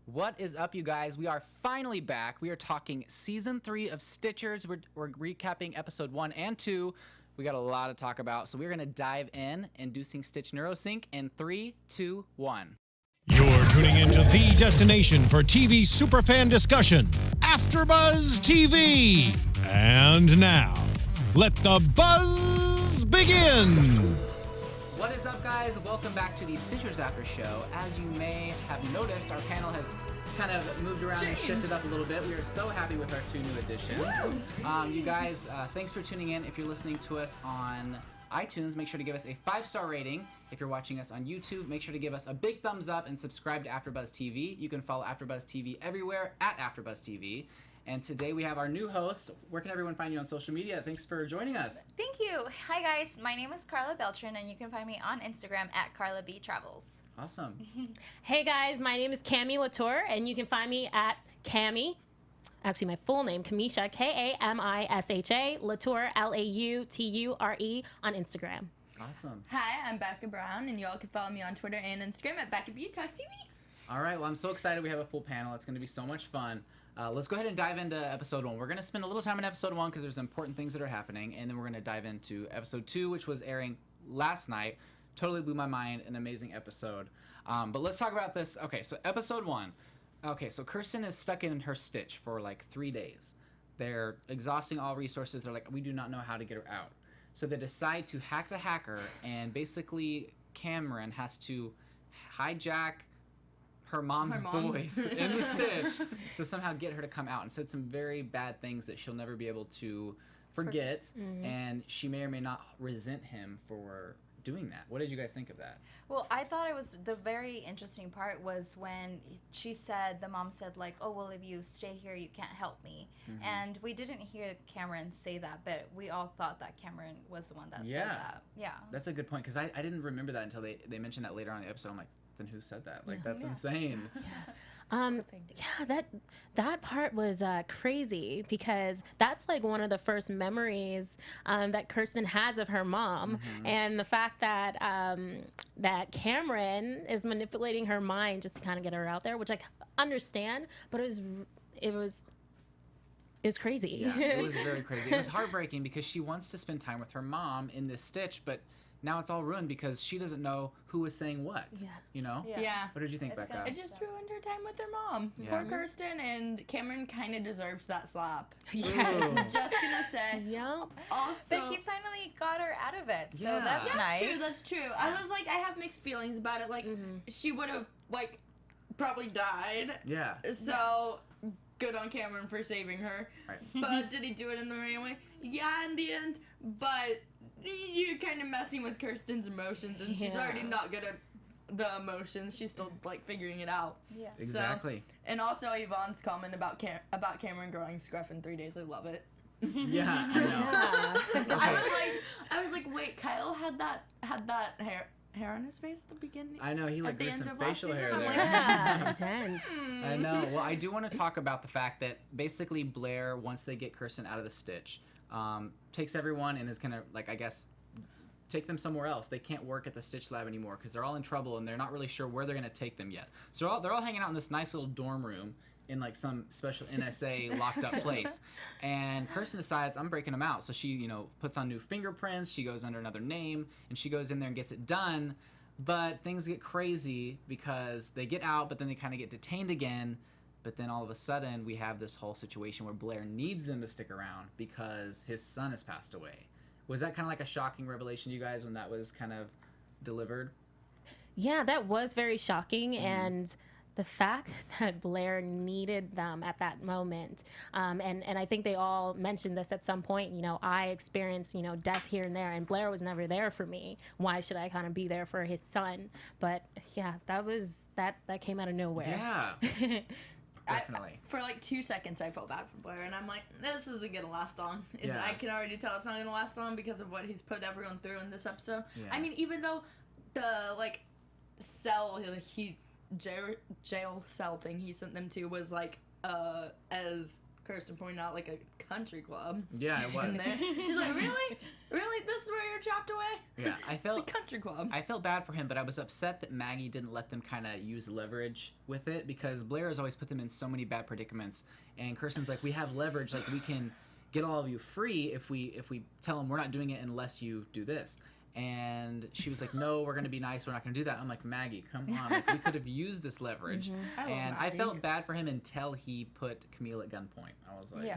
What is up, you guys? We are finally back. We are talking season 3 of Stichers. We're recapping episode 1 and 2. We got a lot to talk about, so we're going to dive in, inducing Stitch Neurosync in 3, 2, 1. You're tuning into the destination for TV superfan discussion, AFTERBUZZ TV. And now, let the buzz begin. What is up, guys? Welcome back to the Stichers After Show. As you may have noticed, our panel has kind of moved around and shifted up a little bit. We are so happy with our 2 new additions. You guys, thanks for tuning in. If you're listening to us on iTunes, make sure to give us a 5-star rating. If you're watching us on YouTube, make sure to give us a big thumbs up and subscribe to AFTERBUZZ TV. You can follow AFTERBUZZ TV everywhere at AFTERBUZZ TV. And today we have our new host. Where can everyone find you on social media? Thanks for joining us. Thank you. Hi, guys. My name is Karla Beltran, and you can find me on Instagram at Karla B Travels. Awesome. Hey, guys. My name is Kami Lauture, and you can find me at Kami. Actually, my full name, Kamisha, Kamisha, Lauture, Lauture, on Instagram. Awesome. Hi, I'm Becca Brown, and you all can follow me on Twitter and Instagram at Becca Baptiste TV. All right. Well, I'm so excited we have a full panel. It's going to be so much fun. Let's go ahead and dive into episode 1. We're going to spend a little time in episode 1 because there's important things that are happening, and then we're going to dive into episode 2, which was airing last night. Totally blew my mind. An amazing episode. But let's talk about this. Okay, so episode 1. Okay, so Kirsten is stuck in her stitch for like 3 days. They're exhausting all resources. They're like, we do not know how to get her out. So they decide to hack the hacker, and basically Cameron has to hijack her mom's voice in the stitch to somehow get her to come out, and said some very bad things that she'll never be able to forget. And she may or may not resent him for doing that. What did you guys think of that? Well, I thought it was the very interesting part was when she said, the mom said, like, oh, well, if you stay here, you can't help me. And we didn't hear Cameron say that, but we all thought that Cameron was the one that said that. Yeah. That's a good point, because I didn't remember that until they mentioned that later on in the episode. I'm like, then who said that? Like, that's insane. That part was crazy, because that's like one of the first memories that Kirsten has of her mom, and the fact that that Cameron is manipulating her mind just to kind of get her out there, which I understand, but it was crazy. Yeah, it was very crazy. It was heartbreaking because she wants to spend time with her mom in this stitch, but now it's all ruined because she doesn't know who was saying what. Yeah. You know? Yeah. What did you think, Becca? It just ruined her time with her mom. Yeah. Poor Kirsten, and Cameron kind of deserves that slap. Yes. Just gonna say. Yep. Also, but he finally got her out of it, so that's nice. That's true. I was like, I have mixed feelings about it. Like, she would have, like, probably died. Yeah. So, good on Cameron for saving her. Right. But did he do it in the right way? Yeah, in the end. But you're kind of messing with Kirsten's emotions, and she's already not good at the emotions. She's still, like, figuring it out. Yeah. Exactly. So, and also Yvonne's comment about Cameron growing scruff in 3 days. I love it. Yeah, I know. Okay. I was like, wait, Kyle had that hair on his face at the beginning. I know, he like grew some facial hair there. Yeah, intense. I know. Well, I do want to talk about the fact that basically Blair, once they get Kirsten out of the stitch, takes everyone and is gonna, like, I guess, take them somewhere else. They can't work at the Stitch Lab anymore because they're all in trouble and they're not really sure where they're gonna take them yet. So they're all hanging out in this nice little dorm room in like some special NSA locked up place, and Kirsten decides, I'm breaking them out. So she, puts on new fingerprints, she goes under another name, and she goes in there and gets it done. But things get crazy because they get out, but then they kind of get detained again. But then all of a sudden we have this whole situation where Blair needs them to stick around because his son has passed away. Was that kind of like a shocking revelation to you guys when that was kind of delivered? Yeah, that was very shocking, and the fact that Blair needed them at that moment, and I think they all mentioned this at some point, I experienced, death here and there, and Blair was never there for me. Why should I kind of be there for his son? But yeah, that came out of nowhere. Yeah. Definitely. For like 2 seconds, I felt bad for Blair, and I'm like, this isn't gonna last long. Yeah. I can already tell it's not gonna last long because of what he's put everyone through in this episode. Yeah. I mean, even though the jail cell thing he sent them to was like as Kirsten pointed out, like a country club. Yeah, it was. In there. She's like, really? Really? This is where you're trapped away? Yeah, It's a country club. I felt bad for him, but I was upset that Maggie didn't let them kind of use leverage with it, because Blair has always put them in so many bad predicaments, and Kirsten's like, we have leverage, like we can get all of you free if we tell them we're not doing it unless you do this. And she was like, no, we're going to be nice, we're not going to do that. I'm like, Maggie, come on, like, we could have used this leverage. And I felt bad for him until he put Camille at gunpoint. I was like,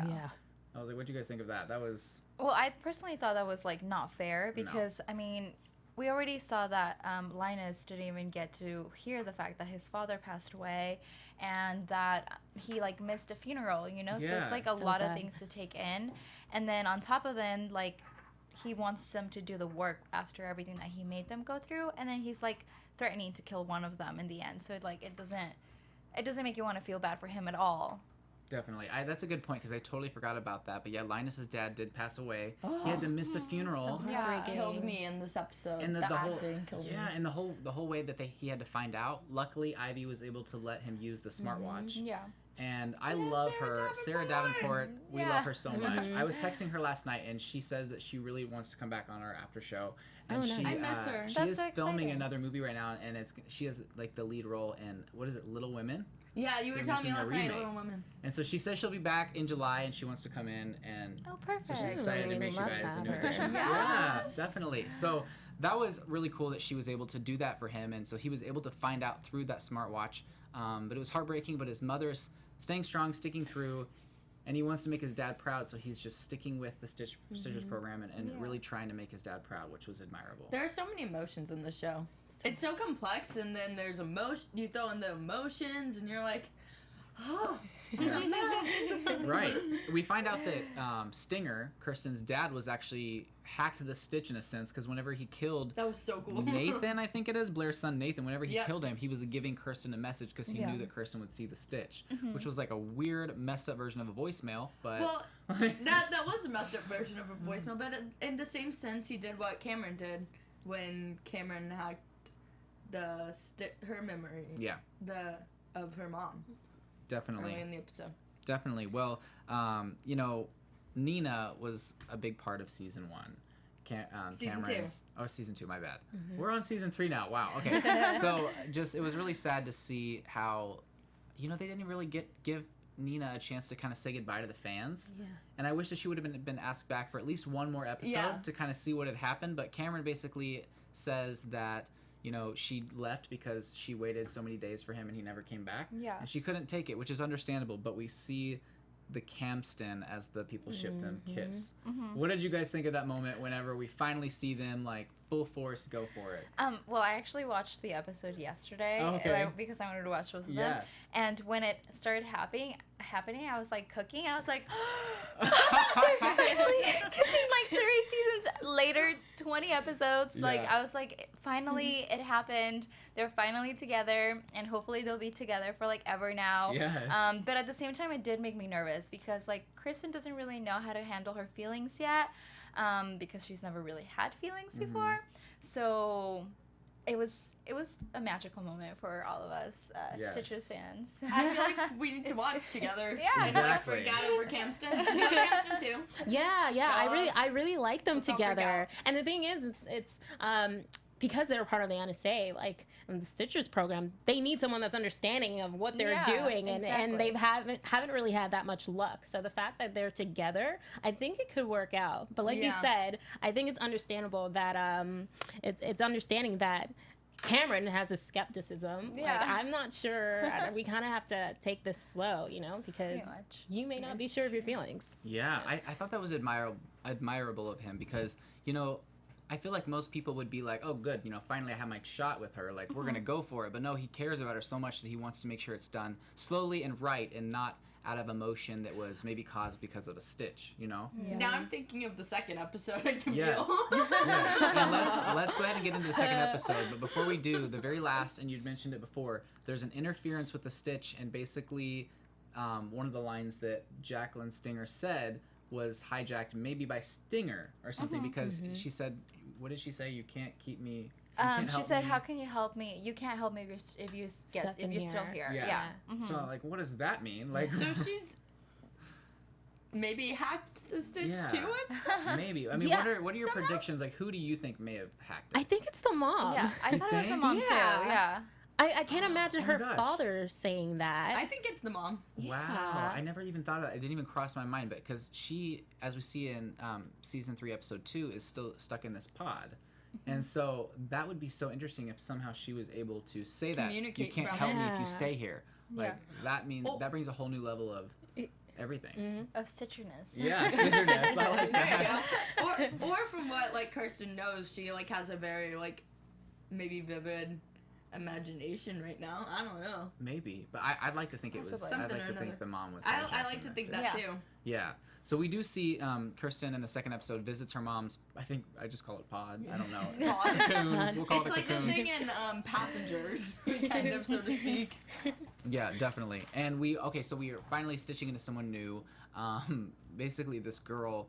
what do you guys think of that? That was... Well, I personally thought that was, like, not fair because, I mean, we already saw that Linus didn't even get to hear the fact that his father passed away and that he, like, missed a funeral, you know? So it's, like, a lot of things to take in. And then on top of it, like, he wants them to do the work after everything that he made them go through. And then he's, like, threatening to kill one of them in the end. So, like, it doesn't make you want to feel bad for him at all. Definitely. That's a good point, because I totally forgot about that. But yeah, Linus's dad did pass away. He had to miss the funeral. It killed me in this episode. And the whole acting killed me. and the whole way that he had to find out. Luckily, Ivy was able to let him use the smartwatch. Yeah. And I love her. Sarah Davenport, we love her so much. I was texting her last night, and she says that she really wants to come back on our after show. And nice. she, I miss her. She That's is so filming exciting. another movie right now, and she has like the lead role in, what is it, Little Women? Yeah, you were They're telling me making a last night, remake. Little Women. And so she says she'll be back in July, and she wants to come in, and Oh, perfect. so she's excited to We'd make you love guys to the have new her. addition. Yes. Yeah, definitely. So that was really cool that she was able to do that for him, and so he was able to find out through that smartwatch. But it was heartbreaking, but his mother's staying strong, sticking through, and he wants to make his dad proud, so he's just sticking with the Stichers program and really trying to make his dad proud, which was admirable. There are so many emotions in the show. It's so complex, and then there's emotion. You throw in the emotions, and you're like, oh, Right. We find out that Stinger, Kirsten's dad, was actually hacked the Stitch in a sense, because whenever he killed that was so cool. Nathan, I think it is, Blair's son Nathan, whenever he Yep. killed him, he was giving Kirsten a message because he knew that Kirsten would see the Stitch, which was like a weird, messed up version of a voicemail, but... Well, that was a messed up version of a voicemail, but in the same sense, he did what Cameron did when Cameron hacked her memory. Yeah. Of her mom. Definitely. Early in the episode. Definitely. Well, Nina was a big part of season 1. Season Cameron's, 2. Oh, season 2, my bad. We're on season 3 now. Wow. Okay. So it was really sad to see how, they didn't really give Nina a chance to kind of say goodbye to the fans. Yeah. And I wish that she would have been asked back for at least one more episode to kind of see what had happened. But Cameron basically says that, she left because she waited so many days for him and he never came back. Yeah. And she couldn't take it, which is understandable. But we see the Camston, as the people ship them, kiss. What did you guys think of that moment whenever we finally see them, like, full force go for it? Well, I actually watched the episode yesterday because I wanted to watch both of them. And when it started happening, I was like cooking, and I was like, they're finally kissing, like 3 seasons later, 20 episodes. Like, I was like, finally it happened. They're finally together, and hopefully they'll be together for like ever now. Yes. But at the same time, it did make me nervous because like Kirsten doesn't really know how to handle her feelings yet, because she's never really had feelings before. So it was a magical moment for all of us Stitchers fans. I feel like we need to watch together. Yeah, and like freak out over Camston. Camston too. Yeah. Fellas. I really like them Let's not freak together. out. And the thing is, it's because they're part of the NSA, like in the Stichers program, they need someone that's understanding of what they're doing, and they haven't really had that much luck. So the fact that they're together, I think it could work out. But like you said, I think it's understandable that it's understanding that Cameron has a skepticism. Yeah. Like, I'm not sure. We kind of have to take this slow, because you may not be sure of your feelings. Yeah, I thought that was admirable of him because, I feel like most people would be like, oh, good, finally I have my shot with her. Like, we're going to go for it. But no, he cares about her so much that he wants to make sure it's done slowly and right and not out of emotion that was maybe caused because of a stitch, Yeah. Now I'm thinking of the second episode of Camille. Yes. Yes. And let's go ahead and get into the second episode. But before we do, the very last, and you'd mentioned it before, there's an interference with the stitch, and basically one of the lines that Jacqueline Stinger said was hijacked maybe by Stinger or something because she said, what did she say? You can't keep me... she said, "How can you help me? You can't help me if you're still here." Yeah. So like, what does that mean? Like, So she's maybe hacked the Stitch Yeah. to it. Maybe. I mean, Yeah. what are your Somehow. predictions? Like, who do you think may have hacked it? I think it's the mom. Yeah, I thought it was the think? mom too. Yeah. Yeah. I can't imagine Oh my her gosh. father saying that. I think it's the mom. Wow, Yeah. I never even thought of that. It didn't even cross my mind, but because she, as we see in season 3, episode 2, is still stuck in this pod. And so that would be so interesting if somehow she was able to say that you Communicate can't from help me if Yeah. you stay here. Like that means Oh. that brings a whole new level of everything. Of Stitcherness. Yeah, Stitcherness. I like There that. you go. Or from what like Kirsten knows, she like has a very like maybe vivid imagination right now. I don't know. Maybe, but I'd like to think it was. Possibly. I'd Something like or to think another. the mom was. I like to think that Yeah. too. Yeah. So we do see Kirsten in the second episode visits her mom's. I think I just call it pod. I don't know. Pod. Cocoon. We'll call It's it a like the cocoon. thing in Passengers, kind of, so to speak. Yeah, definitely. And we so we are finally stitching into someone new. Basically, this girl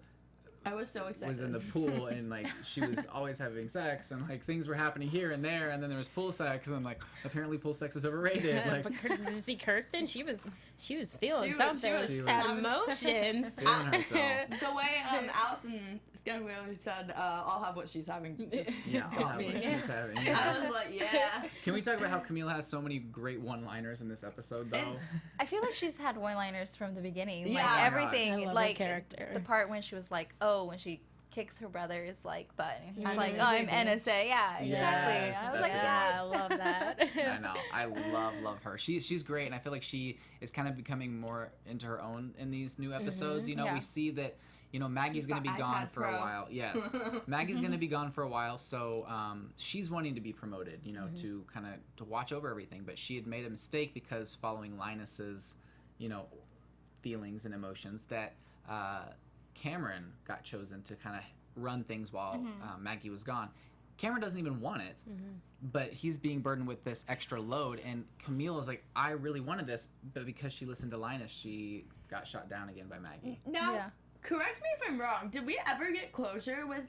I was so excited. was in the pool and like she was always having sex and like things were happening here and there and then there was pool sex and like apparently pool sex is overrated. Like But did you see Kirsten? She was feeling She was- something. she was Had having- emotions. feeling herself. The way Allison Scanwheel said, "I'll have what she's having," just Yeah, I'll got have me. what she's having. I Yeah. was like, "Yeah." Can we talk about how Camille has so many great one-liners in this episode though? And- I feel like she's had one-liners from the beginning. Yeah. Like Oh my everything. God. I love her like character. the part when she was like, oh, when she kicks her brother's like butt, and he's I'm like, NSA, oh, I'm bitch. NSA. Yeah, exactly. Yes, I was that's like, it. Yeah, yes. I love that. I know. I love her. She's great, and I feel like she is kind of becoming more into her own in these new episodes. You know, Yeah. we see that. You know, Maggie's She's going to got be gone iPad for a Pro. while. Yes, Maggie's going to be gone for a while, so she's wanting to be promoted. You know, to kind of to watch over everything. But she had made a mistake because following Linus's, you know, feelings and emotions that Cameron got chosen to kind of run things while Maggie was gone. Cameron doesn't even want it, but he's being burdened with this extra load. And Camille is like, I really wanted this, but because she listened to Linus, she got shot down again by Maggie. Now, Yeah. correct me if I'm wrong. Did we ever get closure with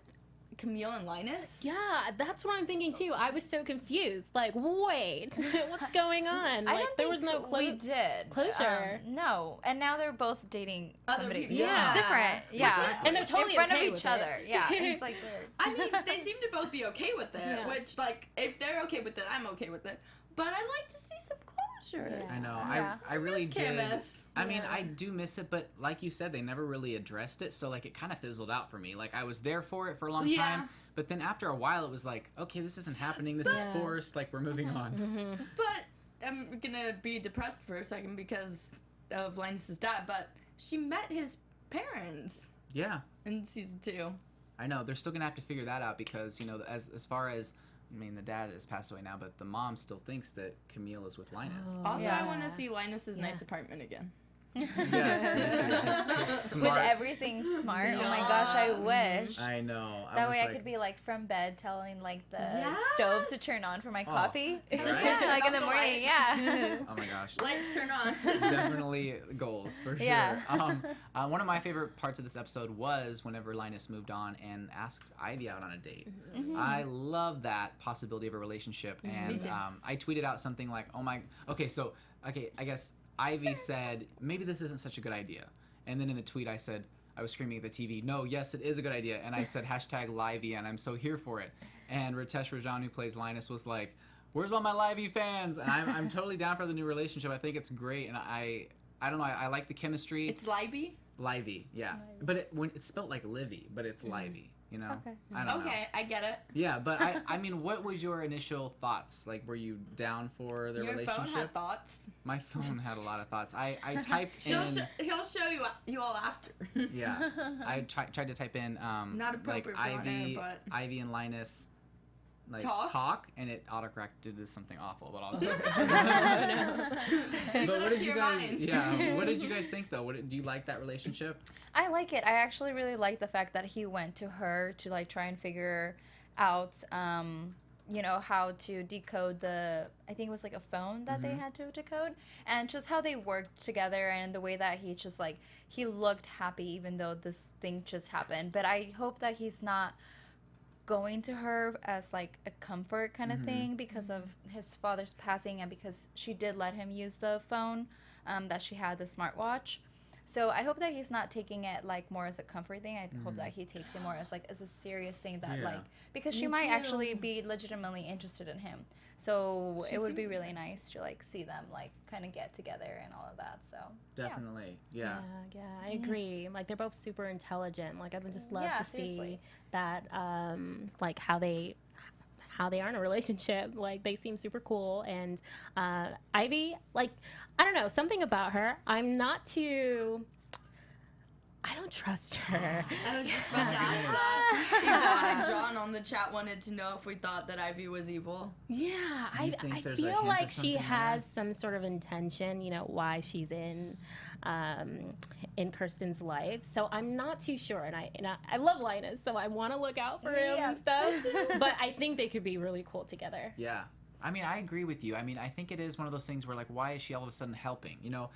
Camille and Linus? Yeah, that's what I'm thinking too. I was so confused. Like, wait, what's going on? I Like, don't there think was no we did closure. No, and now they're both dating Other somebody people. Yeah. different. Yeah, Exactly. And they're totally in front okay of with each it. other. Yeah, it's like weird. I mean, they seem to both be okay with it, Yeah. which, like, if they're okay with it, I'm okay with it. But I'd like to see some closure. Yeah. I know. Yeah. I really Miss did. Camus. I mean, Yeah. I do miss it, but like you said, they never really addressed it, so like it kind of fizzled out for me. Like I was there for it for a long Yeah. time, but then after a while, it was like, okay, this isn't happening. This is Yeah. forced. Like we're moving on. But I'm gonna be depressed for a second because of Linus's dad, but she met his parents Yeah, in season 2. I know. They're still gonna have to figure that out because you know, as far as I mean, the dad has passed away now, but the mom still thinks that Camille is with Linus. Also, Yeah. I want to see Linus's nice apartment again. Yes, me too. His With smart. everything smart. Oh my gosh, I wish. I know. That was way I like, could be like from bed telling like the Yes! stove to turn on for my coffee. Just right? like in the Off the morning, lights. yeah. Oh my gosh. Lights turn on. Definitely goals for sure. Yeah. One of my favorite parts of this episode was whenever Linus moved on and asked Ivy out on a date. I love that possibility of a relationship, and Me too. I tweeted out something like, "Oh my, okay, I guess Ivy said maybe this isn't such a good idea," and then in the tweet I said. I was screaming at the TV, no, yes, it is a good idea. And I said, hashtag Livey, and I'm so here for it. And Ritesh Rajan, who plays Linus, was like, where's all my Livey fans? And I'm totally down for the new relationship. I think it's great. And I don't know, I like the chemistry. It's Livey? Livey, yeah. But when it's spelled like Livy, but it's Livey, you know? Okay. I don't know. Okay, I get it. Yeah, but I mean, what was your initial thoughts? Like, were you down for their Your relationship? phone had thoughts. My phone had a lot of thoughts. I typed He'll in... show you all after. Yeah, I tried to type in Not like appropriate for on Ivy, air, but- Ivy and Linus like Talk? and it autocorrected as something awful. But I'll Leave but it what up did to you your guys? minds. Yeah, what did you guys think though? Do you like that relationship? I like it. I actually really like the fact that he went to her to like try and figure out you know, how to decode I think it was like a phone that they had to decode, and just how they worked together, and the way that he just like, he looked happy even though this thing just happened. But I hope that he's not going to her as like a comfort kind of thing because of his father's passing, and because she did let him use the phone that she had, the smartwatch. So I hope that he's not taking it like more as a comfort thing. I hope that he takes it more as like as a serious thing that like because she might actually be legitimately interested in him. So it would be really nice to like see them like kind of get together and all of that. So Definitely, yeah. I agree. Like they're both super intelligent. Like I would just love to see that, like how they are in a relationship. Like they seem super cool. And Ivy, like I don't know, something about her. I don't trust her. I was just about to ask that. Yvonne and John on the chat wanted to know if we thought that Ivy was evil. Yeah, I feel like she has some sort of intention, you know, why she's in Kirsten's life. So I'm not too sure, and I love Linus, so I want to look out for him and stuff. But I think they could be really cool together. Yeah. I mean, I agree with you. I mean, I think it is one of those things where, like, why is she all of a sudden helping? You know,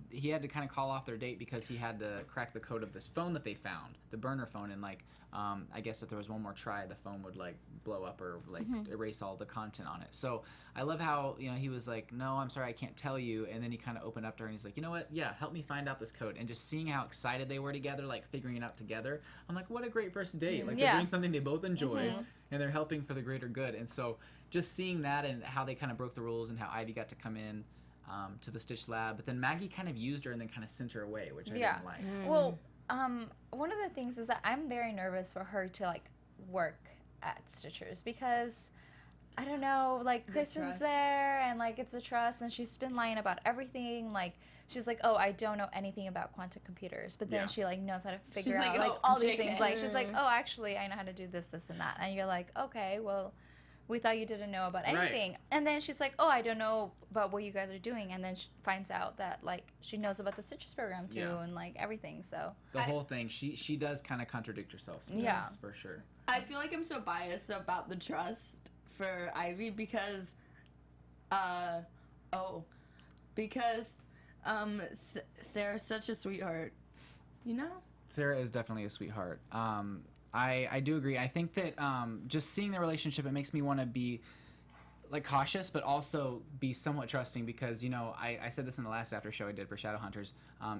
he had to kind of call off their date because he had to crack the code of this phone that they found, the burner phone, and, like, I guess if there was one more try, the phone would, like, blow up or, like, erase all the content on it. So I love how, you know, he was like, no, I'm sorry, I can't tell you. And then he kind of opened up to her and he's like, you know what? Yeah, help me find out this code. And just seeing how excited they were together, like, figuring it out together, I'm like, what a great first date. Like, they're doing something they both enjoy and they're helping for the greater good. And so just seeing that and how they kind of broke the rules and how Ivy got to come in to the Stitch lab, but then Maggie kind of used her and then kind of sent her away, which I didn't like. Well, one of the things is that I'm very nervous for her to like work at Stichers because I don't know, like Kirsten's there and like it's a trust and she's been lying about everything. Like she's like, oh, I don't know anything about quantum computers, but then she like knows how to figure out like all these things. Like she's like, oh, actually, I know how to do this, this, and that. And you're like, okay, well, we thought you didn't know about anything. And then she's like, oh, I don't know about what you guys are doing. And then she finds out that, like, she knows about the Stitchers program, too, and, like, everything, so. The whole thing, she does kind of contradict herself sometimes, for sure. I feel like I'm so biased about the trust for Ivy because, Sarah's such a sweetheart, you know? Sarah is definitely a sweetheart. I do agree. I think that just seeing the relationship, it makes me want to be like cautious, but also be somewhat trusting because, you know, I said this in the last after show I did for Shadowhunters,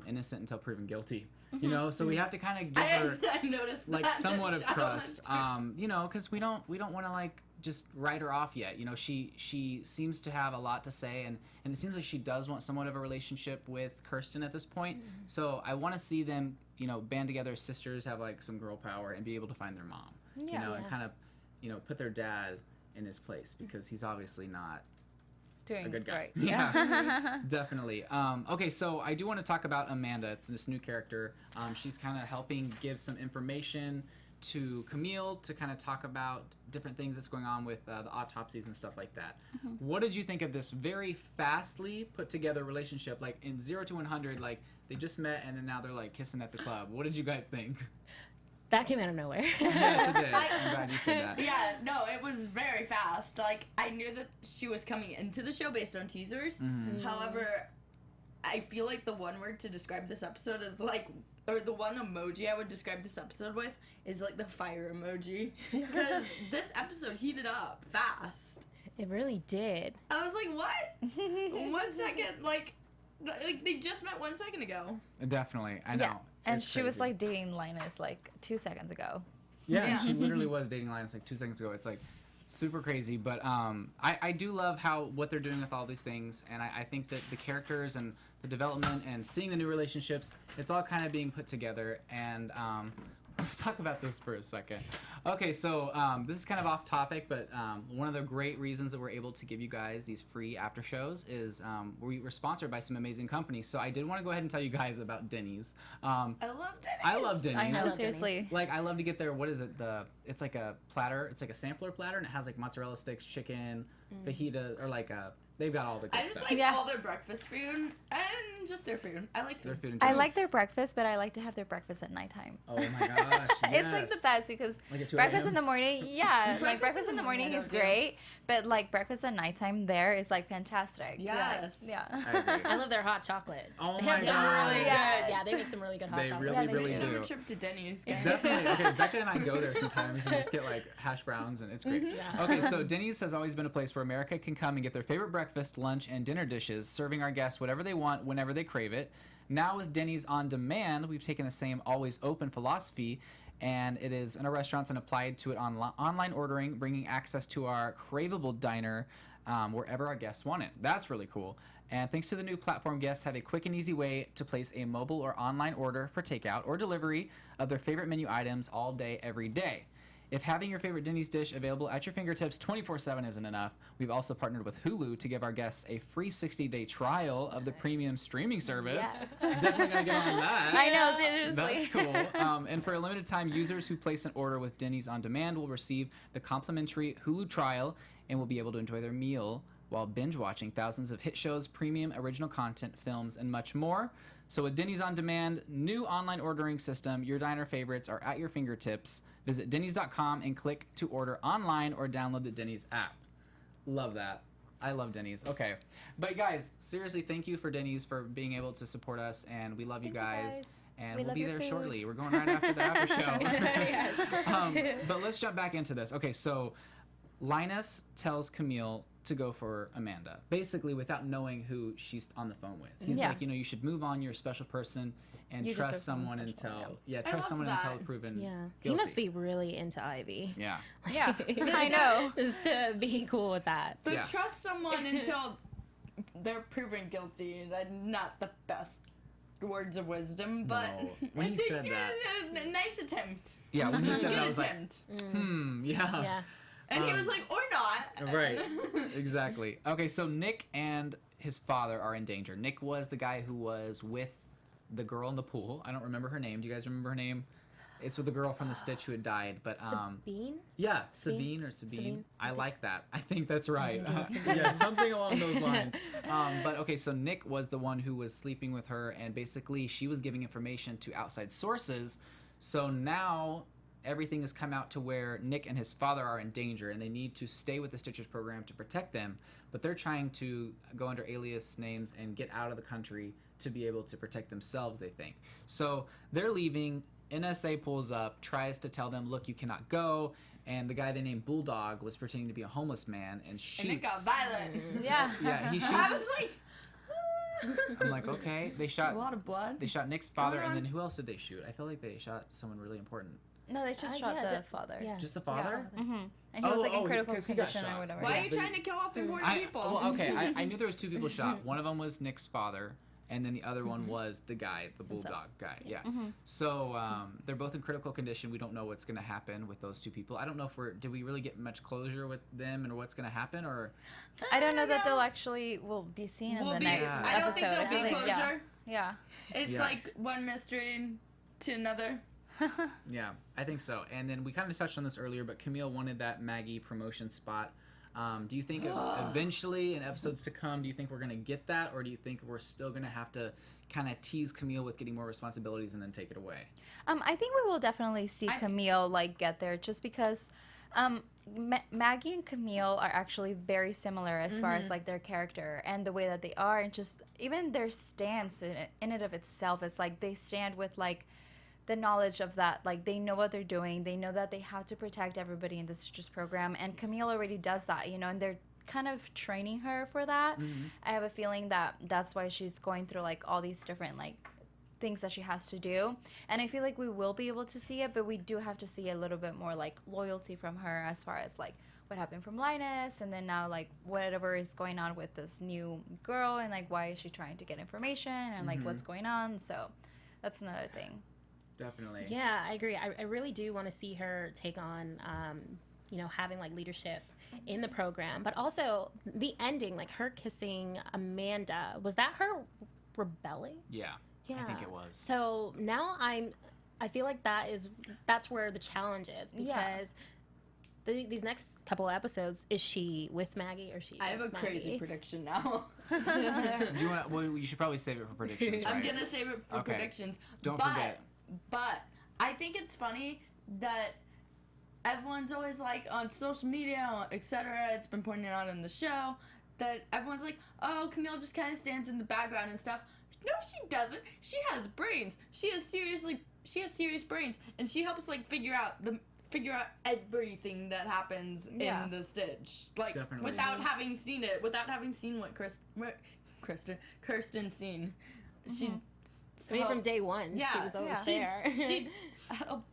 innocent until proven guilty, you know, so we have to kind of give her I noticed like that somewhat of trust, Shadowhunters. you know, because we don't want to like just write her off yet. You know, she seems to have a lot to say, and it seems like she does want somewhat of a relationship with Kirsten at this point. So I want to see them, you know, band together as sisters, have like some girl power, and be able to find their mom. You know, and kind of, you know, put their dad in his place because he's obviously not doing a good guy. Right. Yeah, definitely. Okay, so I do want to talk about Amanda. It's this new character. She's kind of helping give some information to Camille to kind of talk about different things that's going on with the autopsies and stuff like that. What did you think of this very fastly put together relationship? Like in 0 to 100, like they just met and then now they're like kissing at the club. What did you guys think? That came out of nowhere. Yes, it did. I'm glad you said that. Yeah, no, it was very fast. Like, I knew that she was coming into the show based on teasers. However, I feel like the one word to describe this episode is like, or the one emoji I would describe this episode with is like the fire emoji. Because this episode heated up fast. It really did. I was like, what? 1 second, like they just met 1 second ago. Definitely, I know. Yeah. And It's she was crazy. like dating Linus like 2 seconds ago. Yeah, she literally was dating Linus like 2 seconds ago. It's like super crazy, but I do love what they're doing with all these things, and I think that the characters and the development and seeing the new relationships, it's all kind of being put together. And let's talk about this for a second. Okay, so this is kind of off topic, but one of the great reasons that we're able to give you guys these free after shows is we were sponsored by some amazing companies. So I did want to go ahead and tell you guys about Denny's. I love Denny's. I love Denny's. I know, love seriously. Like, I love to get their, what is it? It's like a platter. It's like a sampler platter, and it has like mozzarella sticks, chicken, fajita, or like they've got all the good I just stuff. like all their breakfast food and just their food. I like Their food. food in I general. like their breakfast, but I like to have their breakfast at nighttime. Oh my gosh, It's like the yes. best because Like at 2 breakfast a.m.? in the morning, like breakfast in the morning I is don't do. great, but like breakfast at nighttime there is like fantastic. Yes. Yeah. I agree. I love their hot chocolate. Oh They my have some god. really Yes. good. Yeah, they make some really good hot They chocolate. really, they really do. Have do. a trip to Denny's, guys. Definitely. Okay, Becca and I go there sometimes and just get like hash browns, and it's great. Yeah. Okay, so Denny's has always been a place where America can come and get their favorite breakfast, lunch, and dinner dishes, serving our guests whatever they want whenever they crave it. Now with Denny's On Demand, we've taken the same always open philosophy, and it is in our restaurants and applied to it online ordering, bringing access to our craveable diner wherever our guests want it. That's really cool. And thanks to the new platform, guests have a quick and easy way to place a mobile or online order for takeout or delivery of their favorite menu items all day, every day. If having your favorite Denny's dish available at your fingertips 24/7 isn't enough, we've also partnered with Hulu to give our guests a free 60-day trial of the premium streaming service. Yes. Definitely gonna get on that. I know, seriously. That's cool. And for a limited time, users who place an order with Denny's On Demand will receive the complimentary Hulu trial and will be able to enjoy their meal while binge watching thousands of hit shows, premium original content, films, and much more. So with Denny's On Demand, new online ordering system, your diner favorites are at your fingertips. Visit Denny's.com and click to order online or download the Denny's app. Love that. I love Denny's. Okay. But guys, seriously, thank you for Denny's for being able to support us, and we love you guys. And We we'll love be your there food. shortly. We're going right after the after show. Yes. But let's jump back into this. Okay, so Linus tells Camille to go for Amanda, basically without knowing who she's on the phone with. He's Yeah. like, you should move on. You're a special person, and You trust deserve someone someone special, until I trust loved someone until that. proven Yeah. He guilty. must be really into Ivy. Yeah. Yeah, I know. Just to be cool with that. So Yeah. trust someone until they're proven guilty. That's not the best words of wisdom, but No. When he said that- a nice attempt. Yeah. When he said Good that, I was like, attempt. yeah. Yeah. And he was like, or not. Right. Exactly. Okay, so Nick and his father are in danger. Nick was the guy who was with the girl in the pool. I don't remember her name. Do you guys remember her name? It's with the girl from the Stitch who had died, but Sabine? yeah, Sabine or Sabine. Sabine, I like that. I think that's right. think it was Sabine. Yeah, something along those lines. But okay, so Nick was the one who was sleeping with her, and basically she was giving information to outside sources. So now everything has come out to where Nick and his father are in danger, and they need to stay with the Stichers program to protect them. But they're trying to go under alias names and get out of the country to be able to protect themselves, they think. So they're leaving. NSA pulls up, tries to tell them, look, you cannot go. And the guy they named Bulldog was pretending to be a homeless man and shoots. And it got violent. Yeah. Yeah, he shoots. I was like, I'm like, okay. They a shot. lot of blood. They shot Nick's father, Going and on. then who else did they shoot? I feel like they shot someone really important. No, they just shot yeah, the father. Yeah. Just the father? Mm-hmm. And he was like in critical 'cause he got condition shot. or whatever. Why Yeah, are you they- trying to kill off important people? Well, okay, I knew there was 2 people shot. One of them was Nick's father, and then the other one was the guy, the Bulldog guy. Yeah. So they're both in critical condition. We don't know what's going to happen with those 2 people. I don't know if did we really get much closure with them and what's going to happen, or I don't know that they'll actually will be seen in Will the be- next Yeah. I don't episode. think there'll be think- closure. Yeah. It's Yeah. like one mystery to another. yeah, I think so. And then we kind of touched on this earlier, but Camille wanted that Maggie promotion spot. Do you think eventually in episodes to come, do you think we're going to get that, or do you think we're still going to have to kind of tease Camille with getting more responsibilities and then take it away? I think we will definitely see I think Camille like get there just because Maggie and Camille are actually very similar as far as like their character and the way that they are, and just even their stance in it of itself is like they stand with like the knowledge of that, like they know what they're doing, they know that they have to protect everybody in the Stitchers program, and Camille already does that, and they're kind of training her for that. I have a feeling that that's why she's going through like all these different like things that she has to do, and I feel like we will be able to see it, but we do have to see a little bit more like loyalty from her as far as like what happened from Linus, and then now like whatever is going on with this new girl, and like why is she trying to get information, and like what's going on. So that's another thing. Definitely. Yeah, I agree. I really do want to see her take on, having like leadership in the program, but also the ending, like her kissing Amanda. Was that her rebelling? Yeah. Yeah, I think it was. So now I feel like that's where the challenge is, because Yeah. these next couple of episodes, is she with Maggie or she? I have a against crazy Maggie? prediction now. Do you want? Well, you should probably save it for predictions. I'm right? gonna save it for Okay. predictions. Don't but, forget. But I think it's funny that everyone's always like on social media, etc. It's been pointed out in the show that everyone's like, "Oh, Camille just kind of stands in the background and stuff." No, she doesn't. She has brains. She has serious brains, and she helps like figure out everything that happens Yeah. in the Stitch, like Definitely. without having seen it, without having seen what Kirsten seen. I mean, from day one, she was always there. She'd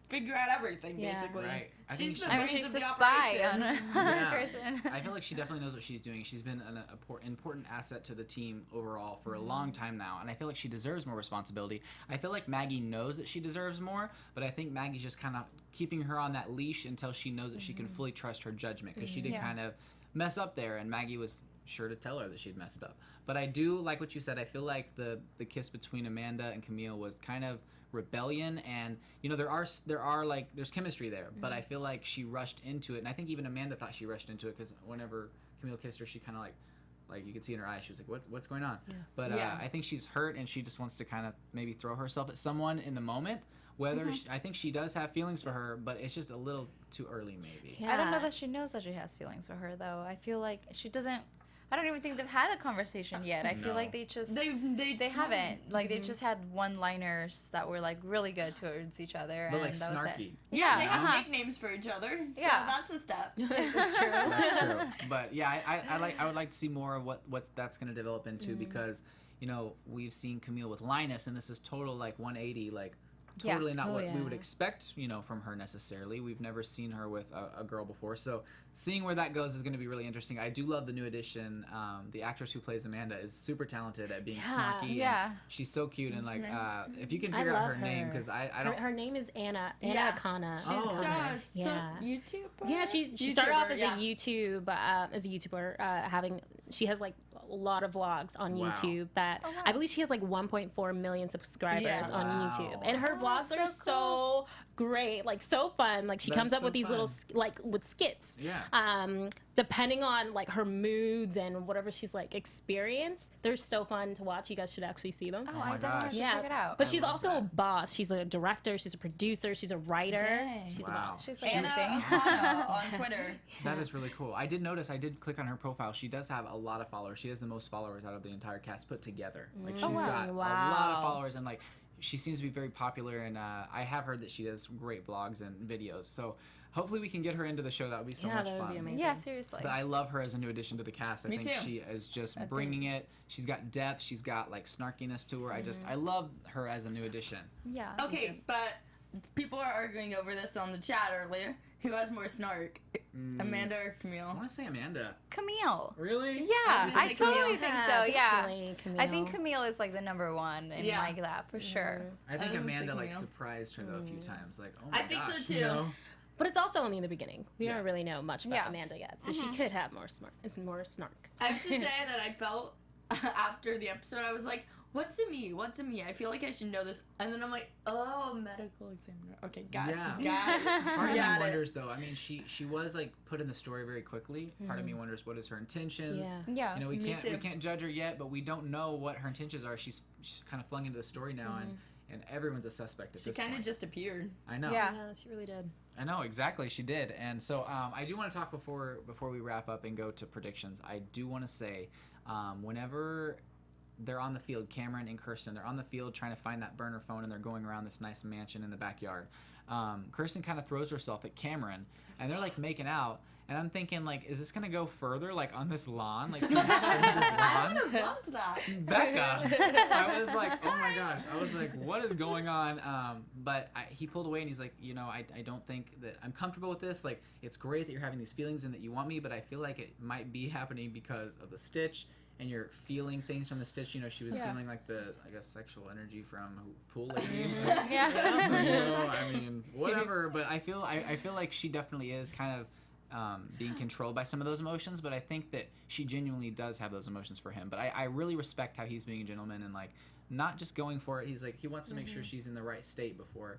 figure out everything, basically. Right. She's the I mean, brains she's of a the spy operation. on Kirsten. I feel like she definitely knows what she's doing. She's been an important asset to the team overall for a long time now, and I feel like she deserves more responsibility. I feel like Maggie knows that she deserves more, but I think Maggie's just kind of keeping her on that leash until she knows that she can fully trust her judgment, because she did kind of mess up there, and Maggie was sure to tell her that she'd messed up. But I do like what you said. I feel like the kiss between Amanda and Camille was kind of rebellion, and you know there's chemistry there, but I feel like she rushed into it, and I think even Amanda thought she rushed into it, because whenever Camille kissed her, she kind of like you could see in her eyes, she was like, what's going on? But I think she's hurt, and she just wants to kind of maybe throw herself at someone in the moment. Whether I think she does have feelings for her, but it's just a little too early, maybe. I don't know that she knows that she has feelings for her, though. I feel like she doesn't. I don't even think they've had a conversation yet. I feel like they just they haven't. Like they just had one-liners that were like really good towards each other, But and like that was snarky. it. Yeah, they have nicknames for each other. So that's a step. That's true. That's true. But yeah, I would like to see more of what that's going to develop into, because you know we've seen Camille with Linus, and this is total like 180, like totally not what we would expect, you know, from her necessarily. We've never seen her with a girl before, so seeing where that goes is going to be really interesting. I do love the new addition. The actress who plays Amanda is super talented at being snarky. Yeah, she's so cute, and like if you can figure out her name, because I don't. Her name is Anna Akana. She's YouTuber. Yeah, she started off as a YouTuber, she has like a lot of vlogs on YouTube that I believe she has like 1.4 million subscribers on YouTube, and her vlogs are so great, like so fun. Like she comes up with these little with skits. Depending on like her moods and whatever she's like experienced, they're so fun to watch. You guys should actually see them. Oh, I definitely have to check it out. But she's also a boss. She's a director. She's a producer. She's a writer. Dang. She's a boss. She's like Anna everything. on Twitter. That is really cool. I did notice. I did click on her profile. She does have a lot of followers. She has the most followers out of the entire cast put together. Like she's got a lot of followers, and like she seems to be very popular. And I have heard that she does great vlogs and videos. So hopefully we can get her into the show. That would be so much that fun. would be amazing. Yeah, seriously. But I love her as a new addition to the cast. I Me think too. she is just bringing it. She's got depth. She's got like snarkiness to her. I love her as a new addition. Yeah. Okay, but people are arguing over this on the chat earlier. Who has more snark, Amanda or I Camille? want to say Amanda. Camille. Really? Yeah, I totally think so. Yeah. Camille. I think Camille is like the number one in like that for sure. I think I would say Amanda like Camille. surprised her though a few times. Like, oh my I think so, gosh, too. You know? But it's also only in the beginning. We don't really know much about Yeah. Amanda yet, so she could have more snark. I have to say that I felt after the episode, I was like, what's in me? What's in me? I feel like I should know this. And then I'm like, oh, medical examiner. Okay, got it. Got it. Part of me Got it. wonders though. I mean, she was like put in the story very quickly. Part of me wonders what is her intentions. Yeah. You know, we Me can't too. judge her yet, but we don't know what her intentions are. She's kind of flung into the story now, and everyone's a suspect at She this kind point. of just appeared. I know. Yeah. Yeah, she really did. I know exactly. She did, and so I do want to talk before we wrap up and go to predictions. I do want to say, whenever they're on the field, Cameron and Kirsten, they're on the field trying to find that burner phone, and they're going around this nice mansion in the backyard. Kirsten kind of throws herself at Cameron, and they're like making out. And I'm thinking, like, is this gonna go further, like on this lawn, like some this I lawn? would have loved that. Becca, I was like, oh my gosh, I was like, what is going on? But he pulled away, and he's like, you know, I don't think that I'm comfortable with this. Like, it's great that you're having these feelings and that you want me, but I feel like it might be happening because of the stitch, and you're feeling things from the stitch. You know, she was feeling like the, I guess, sexual energy from pool lady. Yeah. You know, I mean, whatever. But I feel like she definitely is kind of being controlled by some of those emotions, but I think that she genuinely does have those emotions for him. But I really respect how he's being a gentleman and like not just going for it. He's like, he wants to make sure she's in the right state before,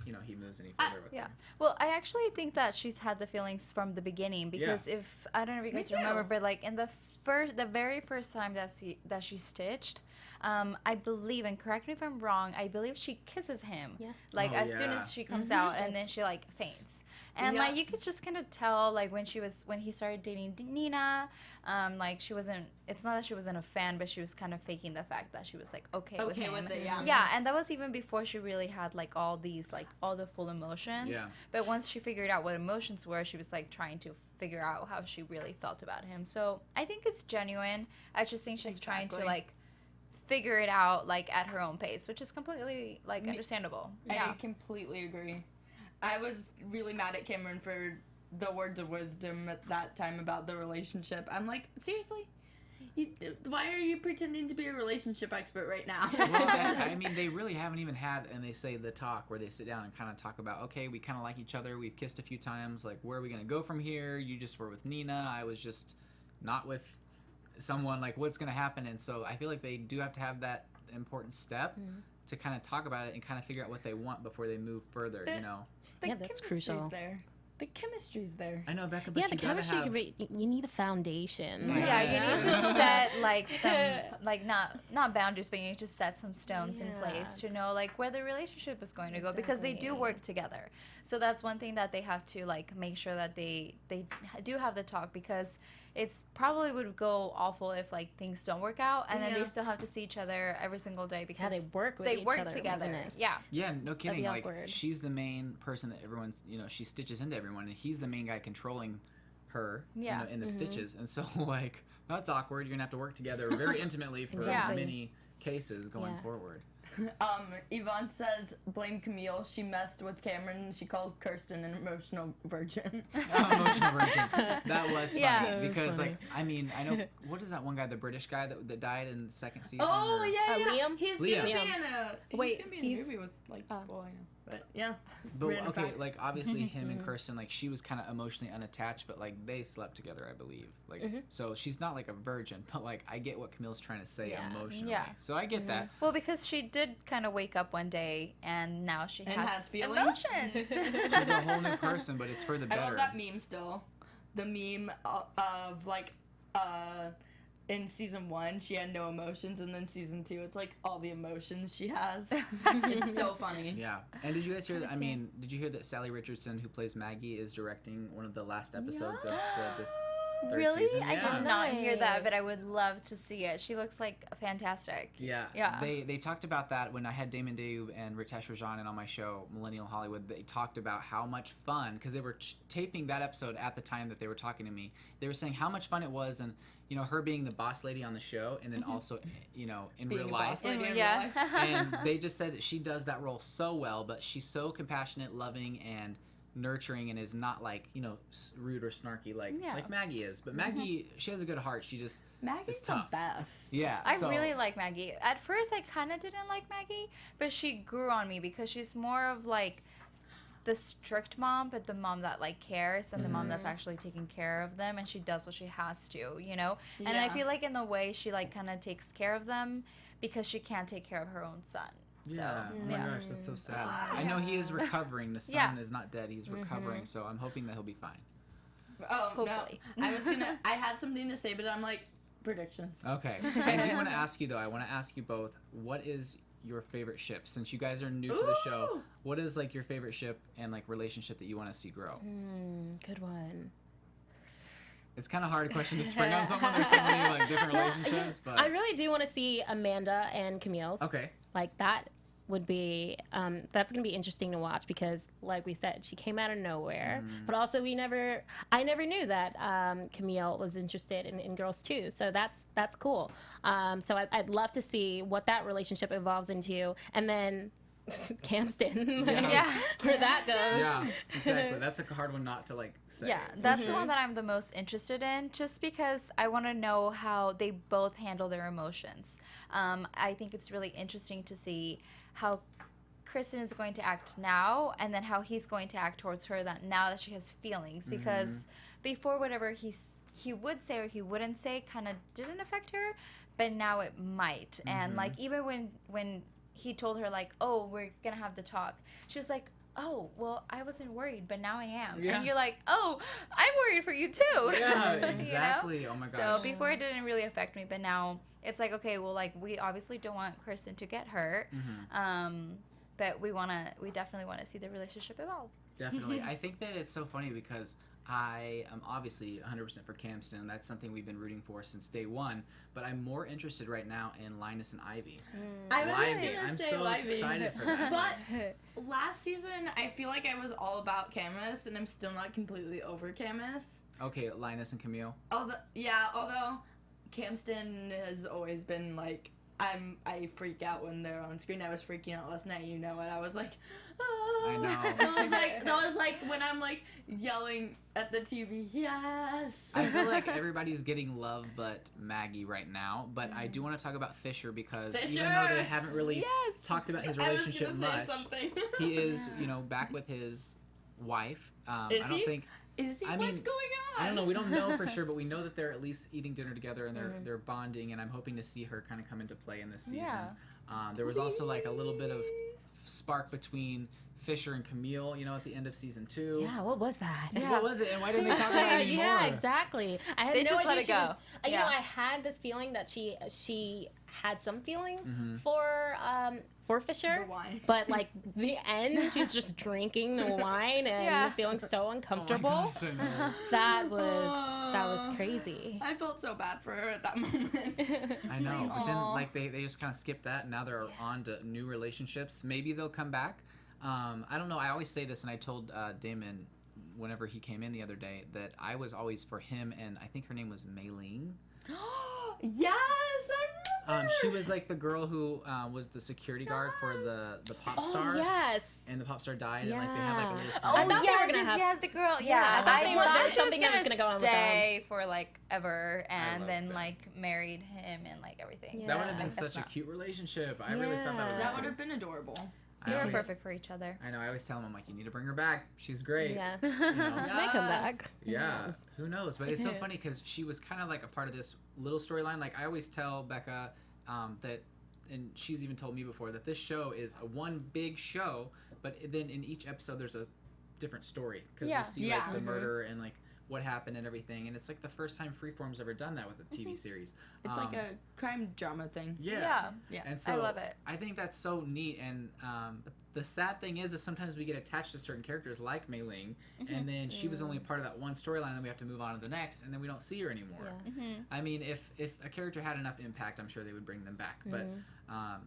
you know, he moves any further with her. Well, I actually think that she's had the feelings from the beginning because if I don't know if you guys remember, but like in the very first time that she stitched, I believe, and correct me if I'm wrong, I believe she kisses him like as soon as she comes out, and then she like faints. And like you could just kind of tell like when he started dating Nina, like she wasn't. It's not that she wasn't a fan, but she was kind of faking the fact that she was like okay with him. with it, Yeah, and that was even before she really had like all the full emotions. Yeah. But once she figured out what emotions were, she was like trying to figure out how she really felt about him. So I think it's genuine. I just think she's trying to like figure it out like at her own pace, which is completely like understandable. I completely agree. I was really mad at Cameron for the words of wisdom at that time about the relationship. I'm like, seriously? Why are you pretending to be a relationship expert right now? Well, I mean, they really haven't even had, and they say the talk where they sit down and kind of talk about, okay, we kind of like each other. We've kissed a few times. Like, where are we going to go from here? You just were with Nina. I was just not with someone. Like, what's going to happen? And so I feel like they do have to have that important step to kind of talk about it and kind of figure out what they want before they move further, you know? That's crucial. There. The chemistry's there. I know, Becca, but the chemistry you need a foundation. Yeah, you need to set like some like not boundaries, but you need to set some stones in place to know like where the relationship is going to go, because they do work together. So that's one thing that they have to like make sure that they do have the talk, because it's probably would go awful if like things don't work out and then they still have to see each other every single day because they work with each other. Together. Yeah. Yeah, no kidding. Like awkward. she's the main person that everyone's, you know, she stitches into everyone, and he's the main guy controlling her in the stitches. And so like that's awkward. You're gonna have to work together very intimately for many cases going forward. Yvonne says, blame Camille. She messed with Cameron. She called Kirsten an emotional virgin. Emotional virgin. That was funny. Yeah. Because, like, I mean, I know, what is that one guy, the British guy that died in the second season? Oh, yeah. Liam? He's Liam. going to be in a, Wait, he's going to be in a movie with, like, people I know. But, yeah. But, Random okay, fact. like, obviously him and Kirsten, like, she was kind of emotionally unattached, but, like, they slept together, I believe. Like, so she's not, like, a virgin, but, like, I get what Camille's trying to say emotionally. Yeah. So I get that. Well, because she did kind of wake up one day and now she has feelings. emotions. She's a whole new person, but it's for the better. I love that meme still. The meme of, like, in season 1, she had no emotions, and then season 2, it's like all the emotions she has. It's so funny. Yeah. And did you guys hear that? I mean, did you hear that Sally Richardson, who plays Maggie, is directing one of the last episodes of this third Really? season? I did not hear that, but I would love to see it. She looks like fantastic. Yeah. Yeah. They talked about that when I had Damon Dayoub and Ritesh Rajan on my show, Millennial Hollywood. They talked about how much fun, because they were taping that episode at the time that they were talking to me. They were saying how much fun it was, and you know, her being the boss lady on the show, and then also, you know, in Being real a life. boss lady in real Yeah. life. And they just said that she does that role so well, but she's so compassionate, loving, and nurturing, and is not like, you know, rude or snarky like Maggie is. But Maggie, she has a good heart. She just Maggie's is tough. the best. Yeah. I really like Maggie. At first, I kind of didn't like Maggie, but she grew on me because she's more of like the strict mom, but the mom that like cares, and the mom that's actually taking care of them, and she does what she has to, you know. And I feel like in the way she like kind of takes care of them because she can't take care of her own son. So, Yeah. Oh my gosh, that's so sad. I know he is recovering. The son is not dead. He's recovering, so I'm hoping that he'll be fine. Oh, Hopefully. no. I had something to say, but I'm like, predictions. Okay. I do want to ask you, though, I want to ask you both, what is your favorite ship? Since you guys are new to the show, what is like your favorite ship and like relationship that you want to see grow? Good one. It's kind of hard a question to spring on someone. There's so many like different relationships, but I really do want to see Amanda and Camille's. okay. Like that would be that's gonna be interesting to watch, because like we said, she came out of nowhere, but also I never knew that Camille was interested in girls too, so that's cool. So I'd love to see what that relationship evolves into, and then Camston, where that goes. Yeah, exactly. That's a hard one not to like say. yeah, that's the one that I'm the most interested in, just because I want to know how they both handle their emotions. I think it's really interesting to see how Kirsten is going to act now, and then how he's going to act towards her now that she has feelings, because before, whatever he would say or he wouldn't say kind of didn't affect her, but now it might. And like even when he told her like, oh, we're gonna have the talk, she was like, oh, well, I wasn't worried, but now I am. Yeah. And you're like, oh, I'm worried for you too. Yeah, You know? exactly. Oh my gosh. So before it didn't really affect me, but now it's like, okay, well, like we obviously don't want Kirsten to get hurt, but we definitely want to see the relationship evolve. Definitely. I think that it's so funny because I am obviously 100% for Camston, and that's something we've been rooting for since day one, but I'm more interested right now in Linus and Ivy. I was Livy. gonna I'm say so Livy. excited for that. But last season, I feel like I was all about Camus, and I'm still not completely over Camus. Okay, Linus and Camille. Although Camston has always been like I freak out when they're on screen. I was freaking out last night, you know, and I was like, I know. that was like when I'm like yelling at the TV, yes. I feel like everybody's getting love but Maggie right now, but I do want to talk about Fisher because even though they haven't really talked about his relationship much, he is, you know, back with his wife. Is I don't he? think. Is he? I mean, What's going on? I don't know. We don't know for sure, but we know that they're at least eating dinner together and they're bonding. And I'm hoping to see her kind of come into play in this season. Yeah. There was also like a little bit of spark between Fisher and Camille, you know, at the end of season 2. Yeah, what was that? Yeah. What was it, and why didn't they talk about it anymore? Yeah, exactly. I had They no just idea let it she go. was, you know, Yeah. I had this feeling that she had some feeling for Fisher, The wine. but like the end, she's just drinking the wine and feeling so uncomfortable. Oh my gosh, I know. That was crazy. I felt so bad for her at that moment. I know, but then Aw. like they just kind of skipped that, and now they're on to new relationships. Maybe they'll come back. I don't know. I always say this, and I told Damon whenever he came in the other day that I was always for him, and I think her name was Mei-Ling. Yes, I remember. She was like the girl who was the security guard for the pop star. Oh yes. And the pop sar died, and like they had like a little. I thought they were gonna have- yes, the girl. Yeah, I thought they were- there was she was something that was gonna go on with stay for like ever, and love then that. like married him and like everything. Yeah. That would have been Like, such that's a not- cute relationship. I really thought that was. That cute. would have been adorable. I They were always- perfect for each other. I know. I always tell him, I'm like, you need to bring her back. She's great. Yeah. know. She may come back. Yeah, who knows? But it's so funny because she was kind of like a part of this little storyline. Like I always tell Becca that, and she's even told me before, that this show is a one big show, but then in each episode there's a different story because Yeah. we see Yeah. like the murder and like what happened and everything. And it's like the first time Freeform's ever done that with a TV series. It's like a crime drama thing. Yeah. Yeah. And so I love it. I think that's so neat. And the sad thing is sometimes we get attached to certain characters like Mei-Ling, and then she was only part of that one storyline, and then we have to move on to the next, and then we don't see her anymore. Yeah. I mean, if a character had enough impact, I'm sure they would bring them back. But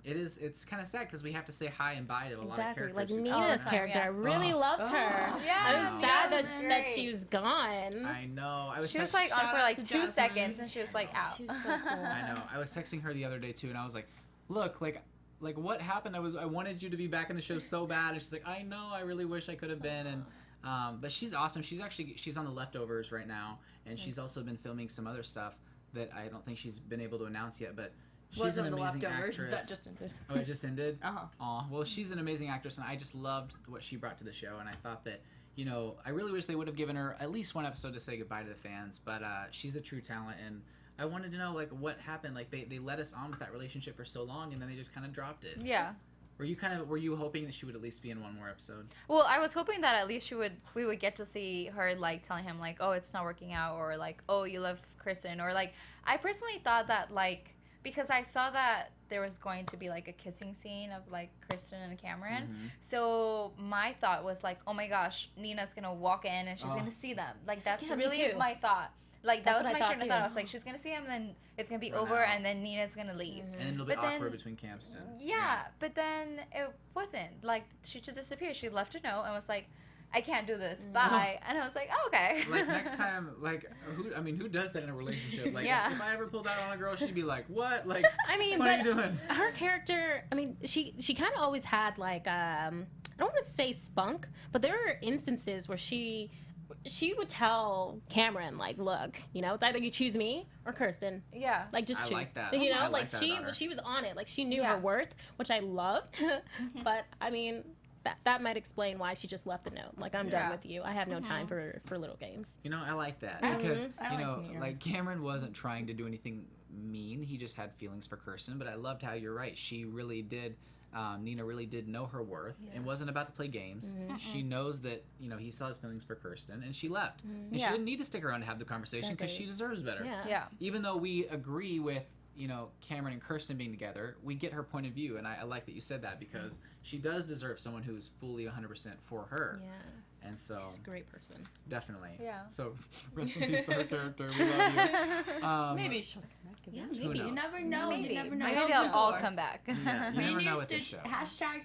it's kind of sad because we have to say hi and bye to a lot of Exactly. characters. Like who- Nina's time, character, yeah. I really Oh. loved her. Yeah. I was sad She that, was that great. she was gone. I know. I was She was text- like on Shout for out like to 2 Jasmine. seconds, and she was like out. She was so cool. I know. I was texting her the other day too, and I was like, "Look, like what happened? I wanted you to be back in the show so bad." And she's like, "I know. I really wish I could have been." And but she's awesome. She's on the Leftovers right now, and she's also been filming some other stuff that I don't think she's been able to announce yet. But she's Wasn't an the amazing leftovers actress. that just ended. Oh, it just ended. Uh-huh. Aw, well, she's an amazing actress, and I just loved what she brought to the show. And I thought that, you know, I really wish they would have given her at least one episode to say goodbye to the fans. But she's a true talent, and I wanted to know like what happened. Like they let us on with that relationship for so long, and then they just kind of dropped it. Yeah. Were you hoping that she would at least be in one more episode? Well, I was hoping that at least we would get to see her like telling him like, oh, it's not working out, or like, oh, you love Kristen, or like, I personally thought that like, because I saw that there was going to be like a kissing scene of like Kristen and Cameron, so my thought was like, oh my gosh, Nina's gonna walk in and she's gonna see them. Like that's Yeah, me really too. my thought. Like that That's was what I my thought train of too. thought. I was like, she's gonna see him, and then it's gonna be Run over, out. and then Nina's gonna leave. And then it'll be But then- awkward between Campston. Yeah, but then it wasn't. Like, she just disappeared. She left a note and was like, I can't do this. Bye. And I was like, oh, okay. Like next time, like who does that in a relationship? Like Yeah. if I ever pulled out on a girl, she'd be like, "What? Like I mean, what but are you doing?" her character, I mean, she kind of always had like I don't want to say spunk, but there are instances where she would tell Cameron like, look, you know, it's either you choose me or Kirsten. Yeah. Like just I choose. like that. You know, I like like that she about her. she was on it. Like she knew Yeah. her worth, which I loved. But I mean, that might explain why she just left the note. Like I'm done Yeah. with you. I have no time for little games. You know, I like that Mhm. because I you like know, Cameron. like Cameron wasn't trying to do anything mean. He just had feelings for Kirsten. But I loved how you're right. She really did. Nina really did know her worth and wasn't about to play games. She knows that you know he still has feelings for Kirsten, and she left. And she Yeah. didn't need to stick around to have the conversation because Exactly. she deserves better. Yeah. Yeah. Even though we agree with you know Cameron and Kirsten being together, we get her point of view, and I like that you said that because she does deserve someone who is fully 100% for her. Yeah. And so She's a great person. definitely. Yeah. So rest in peace to her character. We love you. Maybe she'll come back eventually. Who knows? You never know. Maybe. You never know. Maybe Hope they'll so. all come back. Yeah, you Me never and know you with this Stitch show. hashtag.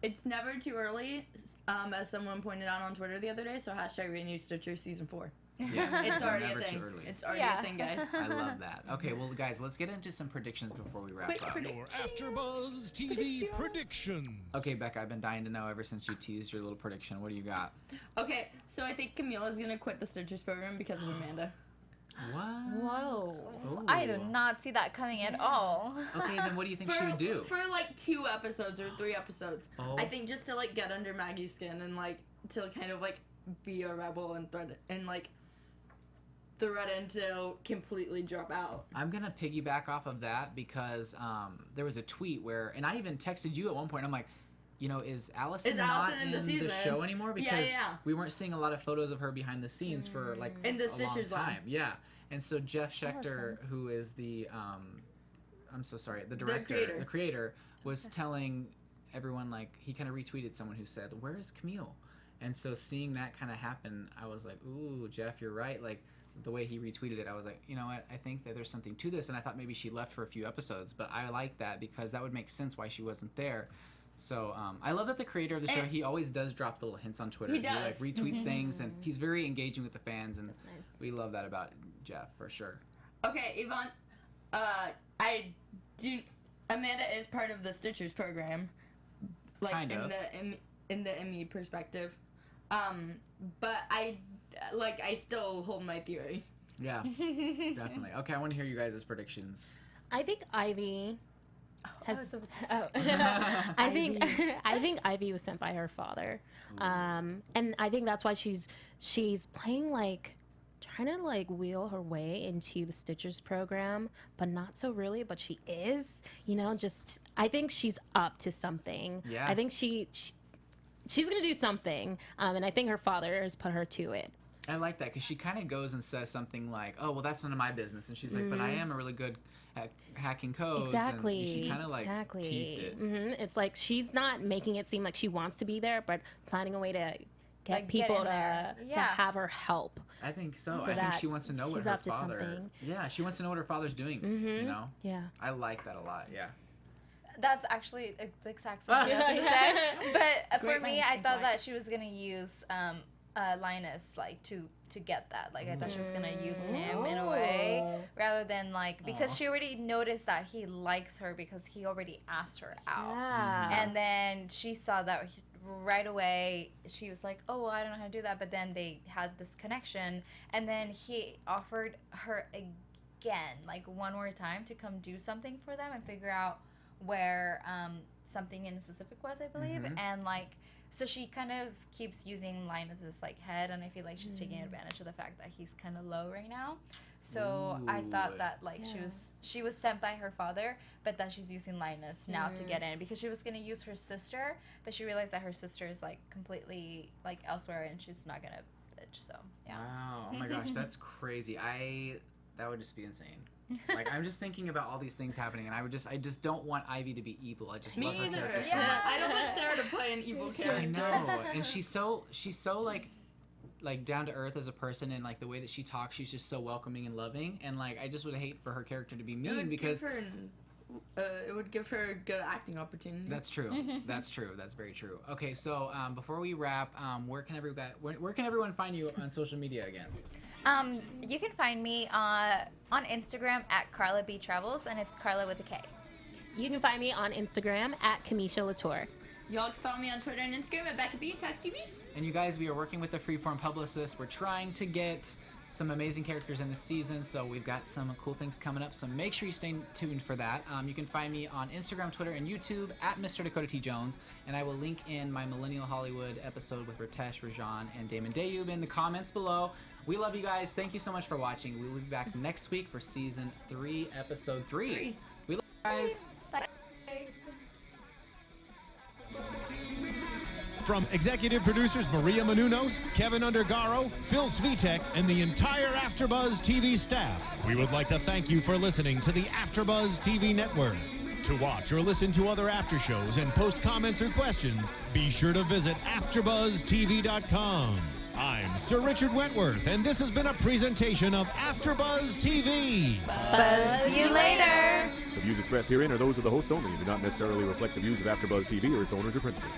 It's never too early, as someone pointed out on Twitter the other day. So hashtag Renew Stitchers season 4. Yes, It's they're already never a thing. too early. It's already Yeah. a thing, guys. I love that. Okay, well, guys, let's get into some predictions before we wrap Quick up. predict- Your AfterBuzz TV predictions. Okay, Becca, I've been dying to know ever since you teased your little prediction. What do you got? Okay, so I think Camille is gonna quit the Stitchers program because of Amanda. What? Whoa. Ooh. I did not see that coming at all. Okay, then what do you think she would do? For like 2 episodes or 3 episodes. Oh. I think just to like get under Maggie's skin and like to kind of like be a rebel and threaten to completely drop out. I'm gonna piggyback off of that because there was a tweet where, and I even texted you at one point. I'm like, you know, is Allison not Allison in the the season? show anymore? Yeah, Because yeah. we weren't seeing a lot of photos of her behind the scenes for like In the a long Stitchers one. time. Yeah, and so Jeff Schechter, who is the I'm so sorry, the director, the creator, was telling everyone, like, he kind of retweeted someone who said, "Where is Camille?" And so seeing that kind of happen, I was like, "Ooh, Jeff, you're right." Like, the way he retweeted it, I was like, you know what, I think that there's something to this, and I thought maybe she left for a few episodes, but I like that because that would make sense why she wasn't there. So I love that the creator of the show, he always does drop little hints on Twitter. He does. Like retweets things, and he's very engaging with the fans, and That's nice. we love that about Jeff for sure. Okay, Yvonne, Amanda is part of the Stitchers program, like Kind of. in the ME perspective, but I still hold my theory. Yeah, definitely. Okay, I want to hear you guys' predictions. I think Ivy has. was about to I think Ivy was sent by her father, and I think that's why she's playing like trying to like wheel her way into the Stitchers program, but not so really. But she is, you know. Just I think she's up to something. Yeah. I think she's gonna do something, and I think her father has put her to it. I like that because she kind of goes and says something like, "Oh, well, that's none of my business," and she's like, "But I am a really good at hacking codes." Exactly. And she kind of like teased it. It's like she's not making it seem like she wants to be there, but finding a way to get Like, get people in to there. to Yeah. have her help. I think so. So I think that she wants to know what she's her up to father. something. Yeah, she wants to know what her father's doing. You know. Yeah. I like that a lot. Yeah. That's actually the exact same thing I was going to say. But for Great me, minds I think thought alike. that she was going to use Linus, like, to get that. Like, I thought she was going to use him in a way, rather than, like, because she already noticed that he likes her because he already asked her out. Yeah. And then she saw that right away. She was like, "Oh, well, I don't know how to do that." But then they had this connection, and then he offered her again, like one more time, to come do something for them and figure out where something in specific was, I believe. And like, so she kind of keeps using Linus's like head, and I feel like she's taking advantage of the fact that he's kind of low right now. So I thought Ooh. that like she was sent by her father, but that she's using Linus now to get in, because she was gonna use her sister, but she realized that her sister is like completely like elsewhere and she's not gonna bitch. So yeah. Wow. Oh my gosh, that's crazy. That would just be insane. Like, I'm just thinking about all these things happening, and I just don't want Ivy to be evil. I just love Me her either. character so Yeah. much. I don't want Sarah to play an evil I character. know, and she's so like down to earth as a person, and like the way that she talks, she's just so welcoming and loving. And like, I just would hate for her character to be It mean would because it would give her a good acting opportunity. that's true. That's true. That's very true. Okay, so before we wrap, where can everyone find you on social media again? You can find me on Instagram at Karla B Travels, and it's Karla with a K. You can find me on Instagram at Kami Lauture. Y'all can follow me on Twitter and Instagram at Becca B Talks TV. And you guys, we are working with the Freeform publicist. We're trying to get some amazing characters in the season, so we've got some cool things coming up, so make sure you stay tuned for that. You can find me on Instagram, Twitter, and YouTube at Mr. Dakota T. Jones, and I will link in my Millennial Hollywood episode with Ritesh, Rajan, and Damon Dayub in the comments below. We love you guys. Thank you so much for watching. We will be back next week for Season 3, Episode 3. We love you guys. From executive producers Maria Menounos, Kevin Undergaro, Phil Svitek, and the entire AfterBuzz TV staff, we would like to thank you for listening to the AfterBuzz TV network. To watch or listen to other after shows and post comments or questions, be sure to visit AfterBuzzTV.com. I'm Sir Richard Wentworth, and this has been a presentation of AfterBuzz TV. Buzz you later. The views expressed herein are those of the hosts only and do not necessarily reflect the views of AfterBuzz TV or its owners or principals.